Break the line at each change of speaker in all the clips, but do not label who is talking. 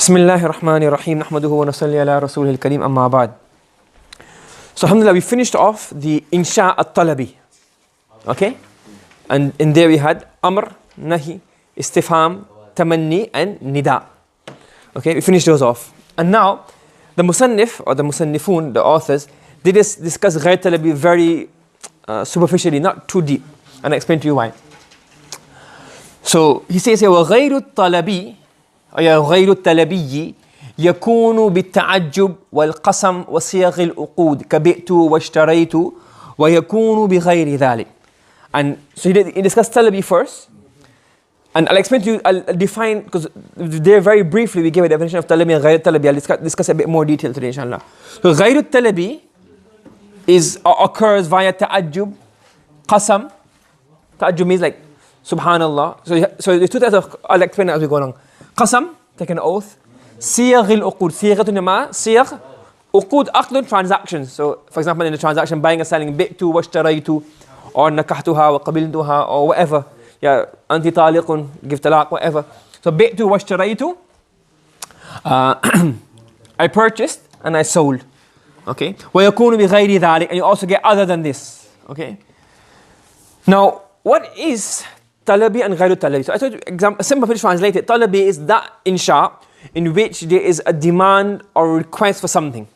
بسم الله الرحمن الرحيم نحمده ونصلي على رسوله الكريم أما بعد. So alhamdulillah, we finished off the إنشاء الطلبي. Okay? And in there we had أمر, نهي, استفهام, تمني and nida. Okay? We finished those off. And now the musannif or the musannifun, the authors, they just discuss غير طلبي very superficially, not too deep. And I explain to you why. So he says here وغير الطلبي وغير الطلبي يكون بالتعج والقسم وصيغ العقود كبئت واشتريت ويكون بغير ذلك. And so he discussed طلبي first, and I'll explain to you, I'll define, because there very briefly we gave a definition of طلبي and غير الطلبي. I'll discuss a bit more detail today inshallah. So غير الطلبي occurs via تعجب, قسم. تعجب means like subhanallah. So the two types of, I'll explain it as we go along. قسم, take an oath. صيغ العقود, صيغة ما صيغ عقود, عقد transactions. So for example in the transaction buying and selling, بئت واشتريت or نكحتها وقبلتها or whatever, yeah, أنت طالق, give talaq, whatever. So بئت واشتريت, I purchased and I sold. Okay. ويكون بغير ذلك, and you also get other than this. Okay. Now what is طلبي and غير طلبي? So I told you, example, simple translated, طلبي is that إنشاء in which there is a demand or request for something,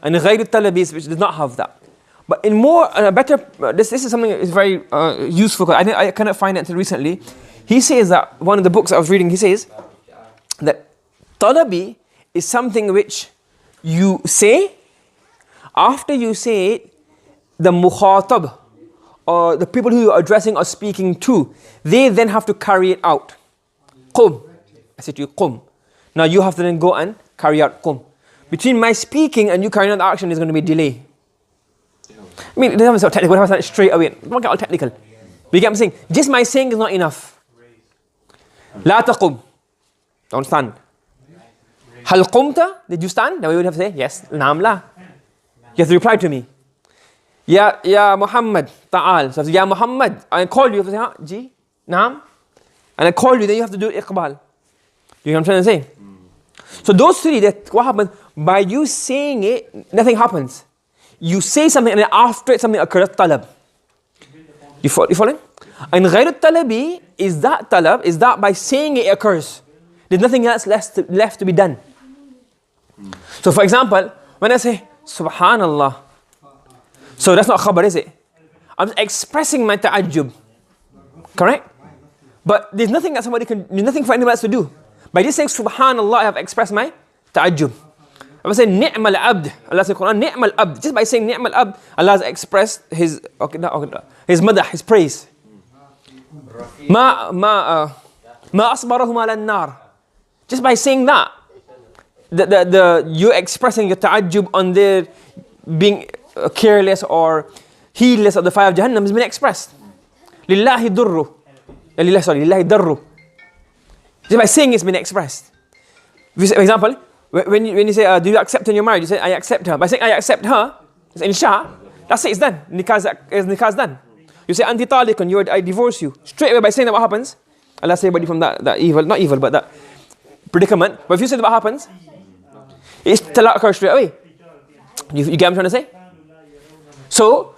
and غير طلبي is which does not have that. But in more, better, this is something that is very useful. I cannot find it until recently. He says that, one of the books I was reading, he says that طلبي is something which you say, after you say it, the mukhatab, or the people who you are addressing or speaking to, they then have to carry it out. Qum. I said to you, qum. Now you have to then go and carry out qum. Between my speaking and you carrying out the action, there's going to be a delay. I mean, it doesn't sound technical, it doesn't sound straight away. Don't get all technical. But you get what I'm saying? Just my saying is not enough. La taqum. Don't stand. Hal qumta? Did you stand? Then we would have to say, yes. Naam la. You have to reply to me. Ya Muhammad, ta'al. So Ya Muhammad, I call you, you have to say, ji, naam. And I call you, then you have to do iqbal. You know what I'm trying to say? So those three, that what happens, by you saying it, nothing happens. You say something and then after it something occurs, talab. You following? And غير الطلبي is that talab, is that by saying it occurs. There's nothing else left to be done. So for example, when I say, Subhanallah, so that's not khabar, is it? I'm expressing my ta'ajjub. Correct? But there's nothing that there's nothing for anyone else to do. By just saying Subhanallah, I have expressed my ta'ajjub. If I say ni'mal abd, Allah says in the Quran, ni'mal abd. Just by saying ni'mal abd, Allah has expressed his madah, his praise. Ma asbarahum ala nar. Just by saying that, you're expressing your ta'ajjub on their being careless or heedless of the fire of Jahannam has been expressed. Lillahi durru. Lillahi darru. Just by saying it's been expressed. For example, when you say, do you accept in your marriage? You say, I accept her. By saying, I accept her, it's insha, that's it, it's done. Nikah is done. You say, anti talikun, I divorce you. Straight away by saying that, what happens? Allah save everybody from that evil, not evil, but that predicament. But if you say that, what happens? It's talaq occurs straight away. You get what I'm trying to say? So,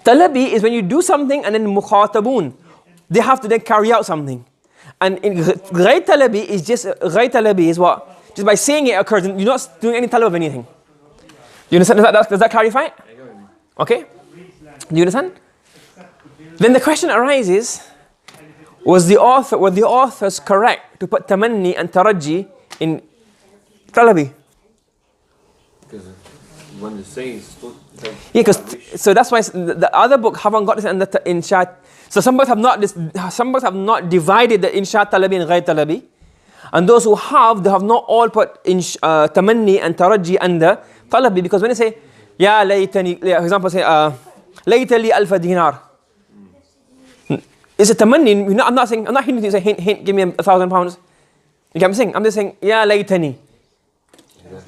talabi is when you do something and then mukhatabun, they have to then carry out something. And in غير talabi is just, غير talabi is what? Just by saying it occurs, you're not doing any talab of anything. You understand? Does that clarify it? Okay? Do you understand? Then the question arises, were the authors correct to put tamanni and taraji in talabi?
Because when the saying
yeah, so that's why the other book haven't got this in the insha. So some books have not divided the insha talabi and ghayr talabi, and those who have, they have not all put tamanni and taraji under talabi, because when they say ya laytani, for example, say laytali alfa dinar, it's a tamanni. I'm not hearing you say hint, give me £1,000. You get what I'm saying? I'm just saying ya laytani.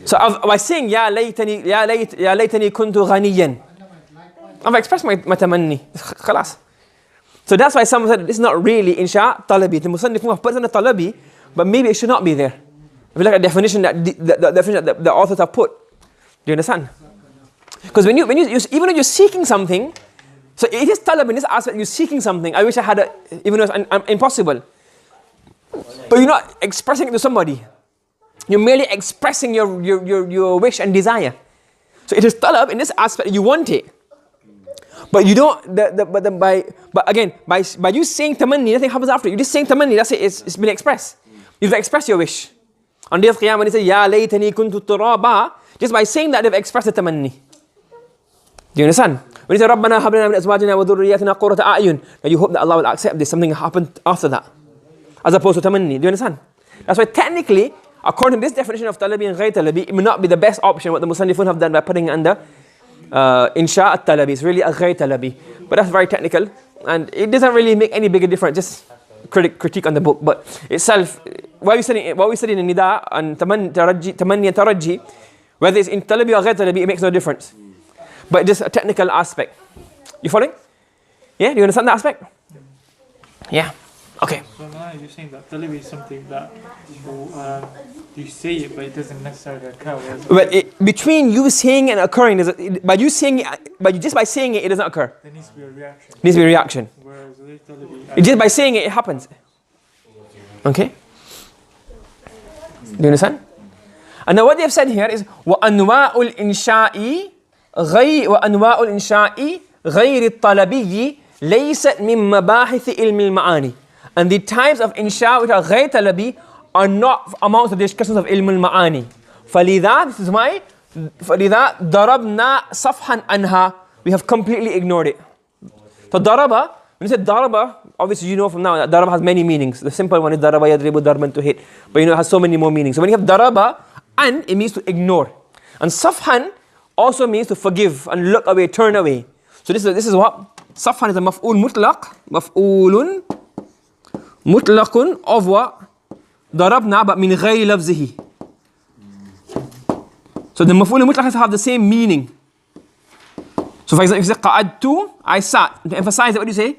So by saying ya laytani kuntu ghaniyan, I've expressed my tamanni. Khalas. So that's why someone said this is not really insha talabi. The musannif have put it on the talabi but maybe it should not be there. If you look at the definition that the authors have put, do you understand? Because when you even if you're seeking something, so it is talab in this aspect, you're seeking something. I wish I had a, even though it's impossible. But you're not expressing it to somebody. You're merely expressing your wish and desire. So it is talab in this aspect, you want it. But you don't, but again, by you saying tamanni, nothing happens after. You just saying tamanni, that's it, it's been expressed. You've expressed your wish. On the day of Qiyamah, when they say, Ya laytani kuntu turaba, just by saying that, they've expressed the tamanni. Do you understand? When you say, Rabbana hablana min azwajina wa dhurriyyatina qurrata a'yun, that you hope that Allah will accept this, something happened after that. As opposed to tamanni. Do you understand? That's why technically, according to this definition of talabi and ghayr talabi, it may not be the best option, what the Musannifun have done by putting it under Insha at-Talabi. It's really a ghayr talabi. But that's very technical, and it doesn't really make any bigger difference, just critique on the book. But itself, what we study in Nida and Tamanni and Taraji, whether it's in Talabi or ghayr talabi, it makes no difference. But just a technical aspect. You following? Yeah? Do you understand that aspect? Yeah. Okay.
So now you're saying that Talabi is something that you say it, but it doesn't necessarily occur.
But between you saying and occurring, by you saying it, just by saying it, it doesn't occur.
There needs to be a reaction.
Needs to be a reaction.
Whereas Talabi,
Just by saying it, it happens. Okay? Do you understand? And now what they have said here is وأنواع الإنشاء غير الطلبي ليست من مباحث علم المعاني. And the types of insha which are غير طلبي are not amongst the discussions of ilm al-ma'ani. فلذا, this is why, فلذا ضربنا صفحا عنها, we have completely ignored it. So daraba, when you say daraba, obviously you know from now that daraba has many meanings. The simple one is daraba yadribu darban, to hit. But you know it has so many more meanings. So when you have daraba, and it means to ignore. And safhan also means to forgive and look away, turn away. So this is what? Safhan is a maf'ul mutlaq. Maf'ulun mutlaqun of what? Darabna, but min ghayri lafzihi. So the maf'ul mutlaq has to have the same meaning. So for example, if you say qa'adtu, I sat. To emphasize that, what do you say?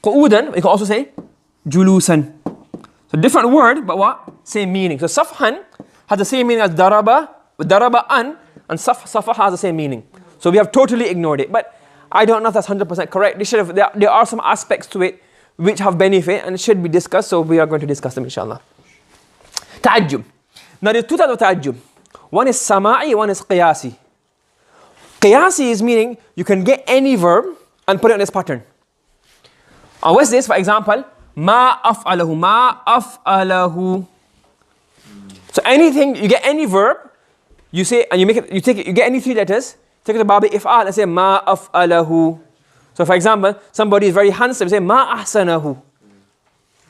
Qu'udan, you can also say julusan. So different word, but what? Same meaning. So safhan has the same meaning as daraba, but daraba and safah has the same meaning. So we have totally ignored it. But I don't know if that's 100% correct. There are some aspects to it which have benefit and should be discussed, so we are going to discuss them inshallah. Ta'ajjub. Now there are two types of ta'ajjub. One is sama'i, one is qiyasi. Qiyasi is meaning you can get any verb and put it in its pattern. What's this? For example, ma af'alahu. So anything, you get any verb, you say, and you get any three letters, take it to babi if'al and say ma af'alahu. So for example, somebody is very handsome, say ma ahsanahu.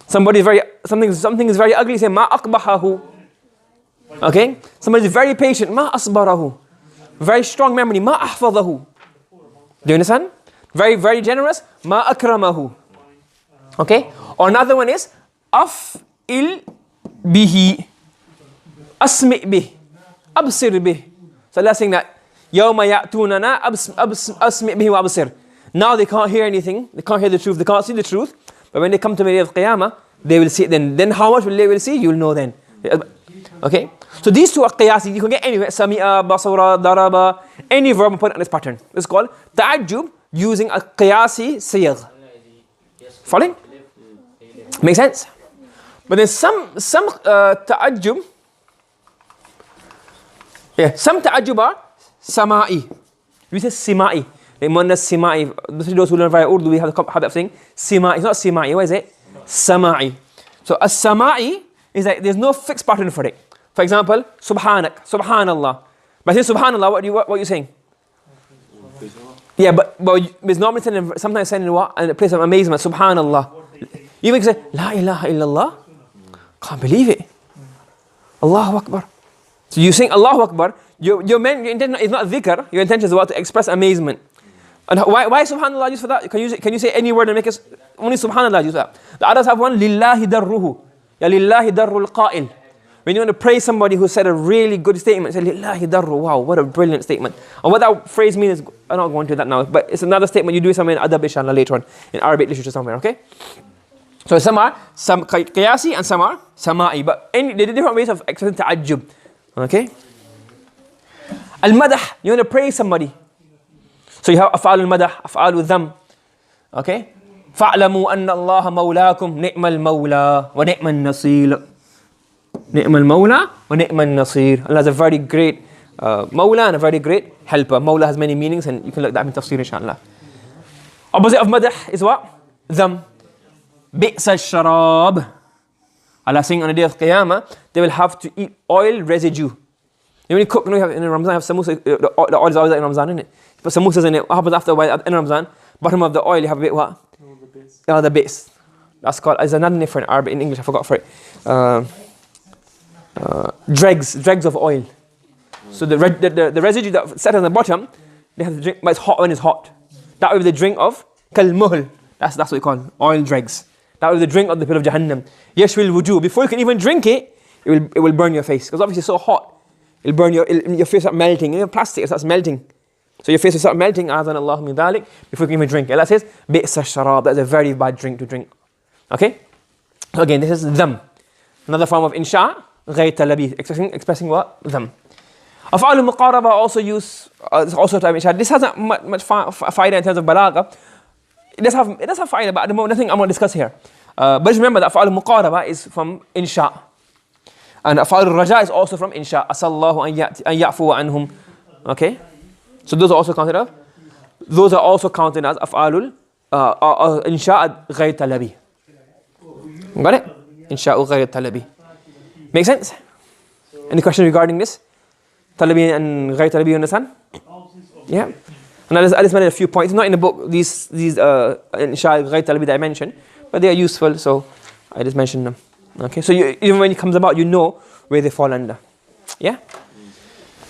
Something is very ugly, say ma aqbahahu. Okay? Somebody is very patient, ma asbarahu. Very strong memory, ma ahfadahu. Do you understand? Very, very generous, ma akramahu. Okay? Or another one is af'il bihi, asmi' bih, absir bih. So let's sing that. Yawma ya'tunana asmi' bihi wa absir. Now they can't hear anything, they can't hear the truth, they can't see the truth. But when they come to the day of Qiyamah, they will see it then. Then how much they will see, you'll know then. Okay? So these two are qiyasi. You can get anywhere. Sami'a, basura, daraba, any verb and put it on its pattern. It's called ta'ajjub using a qiyasi siyagh. Following? Make sense? But there's some ta'ajjub. Yeah, some ta'ajjub are sama'i. We say sima'i. Sima'i. Those who learn via Urdu, we have the habit of saying sima'i. It's not sima'i. What is it? Sama'i. So a sama'i is that there's no fixed pattern for it. For example, subhanak, subhanallah. By saying subhanallah, what are you saying? Yeah, but it's normally sometimes said in what? In a place of amazement, subhanallah. You can say, la ilaha illallah. Can't believe it. Allahu Akbar. So you sing Allahu Akbar, your intention is not dhikr, your intention is to express amazement. And why subhanallah used for that? Can you say any word and make it only subhanallah used for that? The others have one, lillahi darruhu. Ya lillahi darrul qa'il. When you want to praise somebody who said a really good statement, say lillahi darru, wow, what a brilliant statement. And what that phrase means is, I'm not going to that now, but it's another statement you do somewhere in adab inshallah later on, in Arabic literature somewhere, okay? So some are qiyasi and some are sama'i. But there are different ways of expressing ta'ajjub. Okay? Al-madah, you want to praise somebody. So you have af'al al-madah, af'al al-dham. Okay? فَاعْلَمُوا أَنَّ اللَّهَ مَوْلَاكُمْ نِعْمَ الْمَوْلَى وَنِعْمَ النَّصِيرُ. نِعْمَ الْمَوْلَى وَنِعْمَ النَّصِيرُ. Allah is a very great Mawla and a very great helper. Mawla has many meanings and you can look that up in tafsir inshallah. Opposite of madah is what? Dham. بِئْسَ الشَّرَابِ. Allah saying on the day of Qiyamah, they will have to eat oil residue. When you cook, you have in Ramadan, you have samosa, the oil is always in Ramadan, isn't it? You put samosas in it, what happens after a while in Ramadan? Bottom of the oil, you have a bit what? The base. That's called, it's another name for in Arabic, in English, I forgot for it. Dregs of oil. So the residue that's set on the bottom, they have to drink, but it's hot when it's hot. That will be the drink of kalmuhl. That's what we call oil dregs. That will be the drink of the pit of Jahannam. Yashwil wujuh. Before you can even drink it, it will burn your face. Because obviously it's so hot. It'll burn your face starts melting. You know, plastic starts melting. So your face will start melting, azan Allah min dhalik, before you can even drink. Allah says, bi'sa sharab, that's a very bad drink to drink. Okay? So again, this is dham. Another form of insha, ghayr talabi, expressing what? Dham. Af'al al-muqaraba also use, also type insha. This hasn't much faida in terms of balagah. It does have faida, but at the moment, nothing I'm going to discuss here. But just remember that af'al al-muqaraba is from insha. And af'al al-raja is also from insha. Asallahu an ya'fu anhum. Okay? So those are also counted as af'alul insha' ghayr talabi. Got it? Insha' ghayr talabi. Make sense? Any question regarding this? Talabi and ghayr talabi, you understand? Yeah. And I just made a few points. Not in the book, these insha' ghayr talabi that I mentioned, but they are useful, so I just mentioned them. Okay. So even when it comes about, you know where they fall under. Yeah.